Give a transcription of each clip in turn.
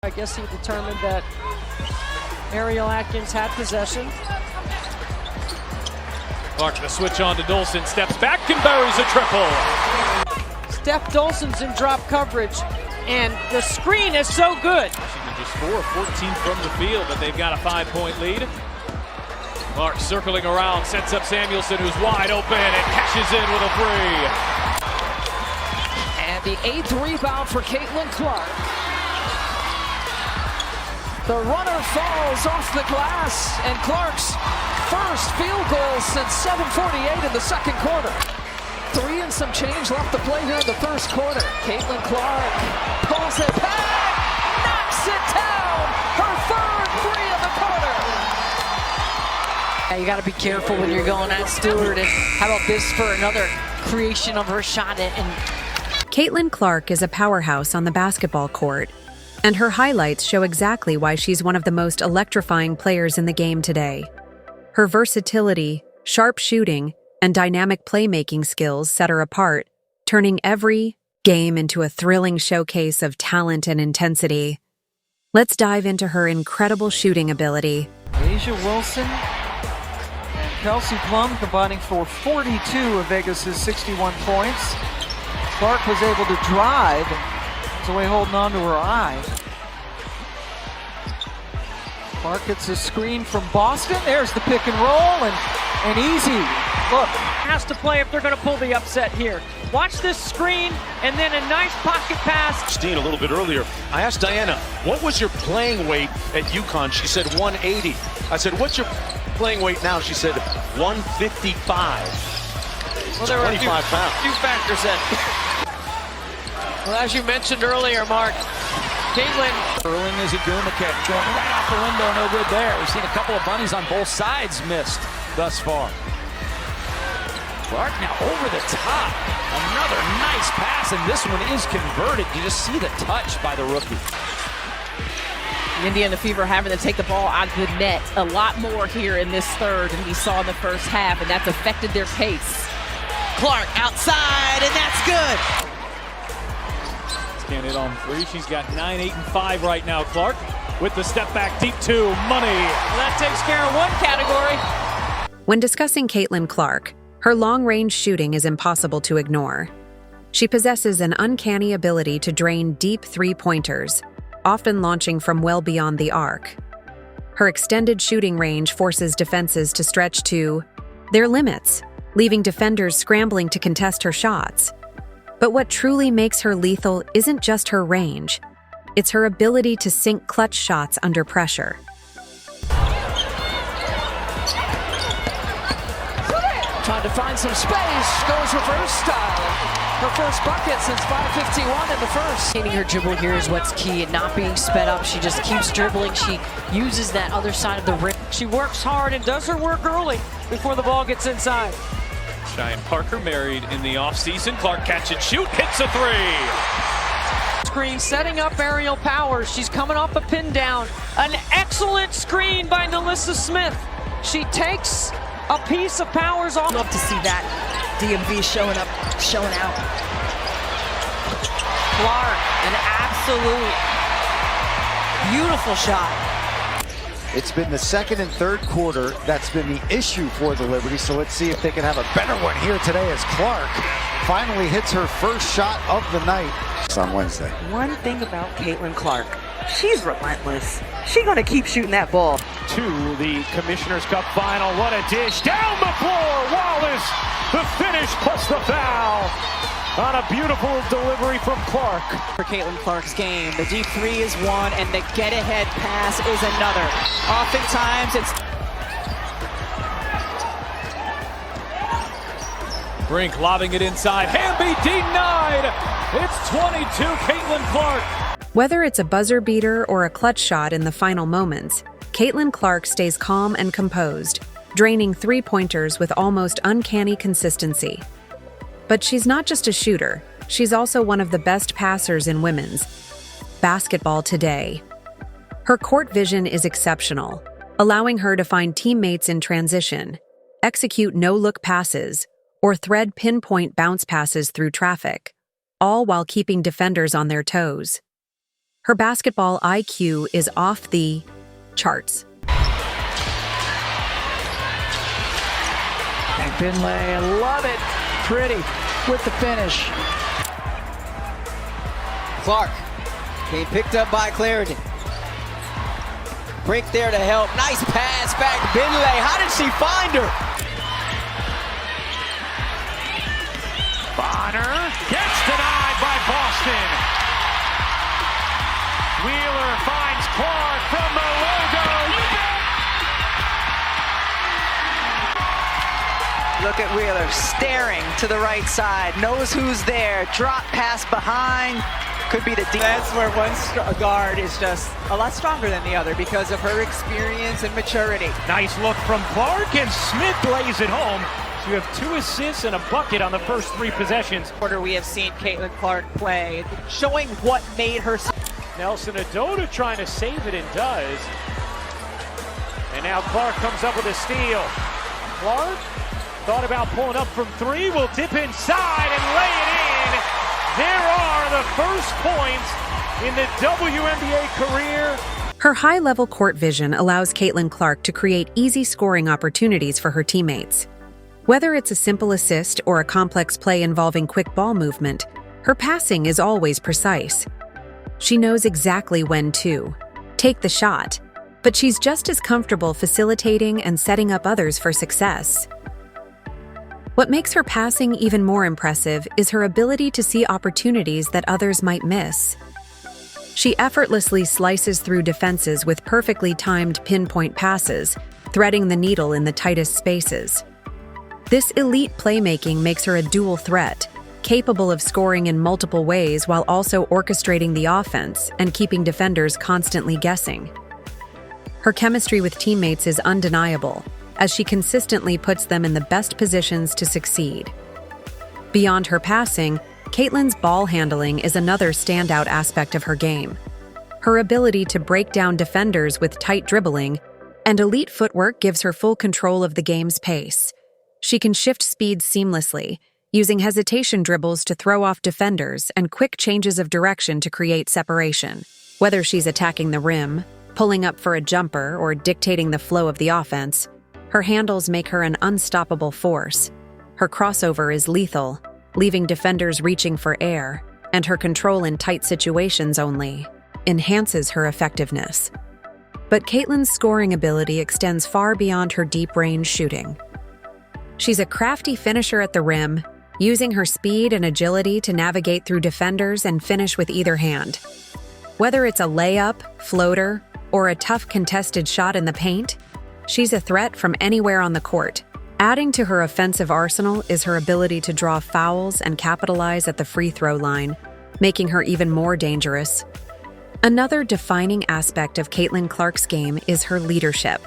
I guess he determined that Ariel Atkins had possession. Clark to switch on to Dolson, steps back and buries a triple. Steph Dolson's in drop coverage, and the screen is so good. Washington just 4 of 14 from the field, but they've got a 5-point lead. Clark circling around, sets up Samuelson, who's wide open, and cashes in with a three. And the 8th rebound for Caitlin Clark. The runner falls off the glass, and Clark's first field goal since 7:48 in the second quarter. 3 and some change left to play here in the first quarter. Caitlin Clark pulls it back, knocks it down, her third three of the quarter. You got to be careful when you're going at Stewart. And how about this for another creation of her shot? Caitlin Clark is a powerhouse on the basketball court, and her highlights show exactly why she's one of the most electrifying players in the game today. Her versatility, sharp shooting, and dynamic playmaking skills set her apart, turning every game into a thrilling showcase of talent and intensity. Let's dive into her incredible shooting ability. Asia Wilson and Kelsey Plum combining for 42 of Vegas's 61 points. Clark was able to drive and was away holding on to her eye. Clark gets a screen from Boston. There's the pick and roll, and easy. Look, has to play if they're going to pull the upset here. Watch this screen, and then a nice pocket pass. Steen a little bit earlier. I asked Diana, what was your playing weight at UConn? She said 180. I said, what's your playing weight now? She said 155. Well, there were 25 pounds. Few factors in. Well, as you mentioned earlier, Mark, Caitlin. Erling is a Gumaket going right off the window, no good there. We've seen a couple of bunnies on both sides missed thus far. Clark now over the top. Another nice pass, and this one is converted. You just see the touch by the rookie. Indiana Fever having to take the ball out of the net a lot more here in this third than we saw in the first half, and that's affected their pace. Clark outside, and that's good. Can't hit on 3. She's got 9, 8, and 5 right now. Clark with the step back deep 2. Money. Well, that takes care of one category. When discussing Caitlin Clark, her long-range shooting is impossible to ignore. She possesses an uncanny ability to drain deep three-pointers, often launching from well beyond the arc. Her extended shooting range forces defenses to stretch to their limits, leaving defenders scrambling to contest her shots. But what truly makes her lethal isn't just her range. It's her ability to sink clutch shots under pressure. Trying to find some space, goes reverse style. Her first bucket since 5:51 in the first. Maintaining her dribble here is what's key, and not being sped up. She just keeps dribbling. She uses that other side of the rim. She works hard and does her work early before the ball gets inside. Cheyenne Parker married in the offseason. Clark catch and shoot, hits a 3. Screen setting up Ariel Powers. She's coming off a pin down. An excellent screen by Nalissa Smith. She takes a piece of Powers off. Love to see that DMV showing up, showing out. Clark, an absolute beautiful shot. It's been the second and third quarter that's been the issue for the Liberty, so let's see if they can have a better one here today as Clark finally hits her first shot of the night. It's on Wednesday. One thing about Caitlin Clark, she's relentless. She's going to keep shooting that ball. To the Commissioner's Cup final. What a dish. Down the floor. Wallace. The finish plus the foul. On a beautiful delivery from Clark. For Caitlin Clark's game, the deep three is one, and the get-ahead pass is another. Oftentimes, it's... Brink lobbing it inside. Hamby denied. It's 22, Caitlin Clark. Whether it's a buzzer beater or a clutch shot in the final moments, Caitlin Clark stays calm and composed, draining three-pointers with almost uncanny consistency. But she's not just a shooter, she's also one of the best passers in women's basketball today. Her court vision is exceptional, allowing her to find teammates in transition, execute no-look passes, or thread pinpoint bounce passes through traffic, all while keeping defenders on their toes. Her basketball IQ is off the charts. And Finlay, love it. Pretty with the finish. Clark being picked up by Clarendon. Break there to help. Nice pass back. Finlay, how did she find her? Bonner gets denied by Boston. Wheeler finds Clark from the logo. Look at Wheeler staring to the right side. Knows who's there. Drop pass behind. Could be the deep. That's where one guard is just a lot stronger than the other because of her experience and maturity. Nice look from Clark, and Smith lays it home. So you have 2 assists and a bucket on the first 3 possessions. Quarter we have seen Caitlin Clark play, showing what made her. Nelson Adota trying to save it and does. And now Clark comes up with a steal. Clark thought about pulling up from 3, will dip inside and lay it in. There are the first points in the WNBA career. Her high-level court vision allows Caitlin Clark to create easy scoring opportunities for her teammates. Whether it's a simple assist or a complex play involving quick ball movement, her passing is always precise. She knows exactly when to take the shot, but she's just as comfortable facilitating and setting up others for success. What makes her passing even more impressive is her ability to see opportunities that others might miss. She effortlessly slices through defenses with perfectly timed pinpoint passes, threading the needle in the tightest spaces. This elite playmaking makes her a dual threat, capable of scoring in multiple ways while also orchestrating the offense and keeping defenders constantly guessing. Her chemistry with teammates is undeniable, as she consistently puts them in the best positions to succeed. Beyond her passing, Caitlin's ball handling is another standout aspect of her game. Her ability to break down defenders with tight dribbling and elite footwork gives her full control of the game's pace. She can shift speeds seamlessly, using hesitation dribbles to throw off defenders and quick changes of direction to create separation. Whether she's attacking the rim, pulling up for a jumper, or dictating the flow of the offense, her handles make her an unstoppable force. Her crossover is lethal, leaving defenders reaching for air, and her control in tight situations only enhances her effectiveness. But Caitlin's scoring ability extends far beyond her deep-range shooting. She's a crafty finisher at the rim, using her speed and agility to navigate through defenders and finish with either hand. Whether it's a layup, floater, or a tough contested shot in the paint, she's a threat from anywhere on the court. Adding to her offensive arsenal is her ability to draw fouls and capitalize at the free throw line, making her even more dangerous. Another defining aspect of Caitlin Clark's game is her leadership.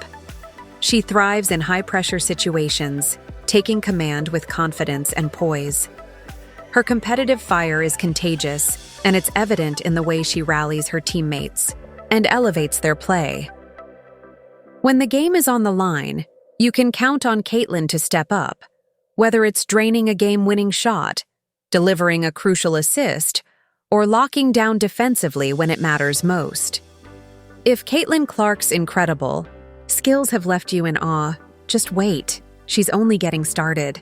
She thrives in high-pressure situations, taking command with confidence and poise. Her competitive fire is contagious, and it's evident in the way she rallies her teammates and elevates their play. When the game is on the line, you can count on Caitlin to step up, whether it's draining a game-winning shot, delivering a crucial assist, or locking down defensively when it matters most. If Caitlin Clark's incredible skills have left you in awe, just wait. She's only getting started.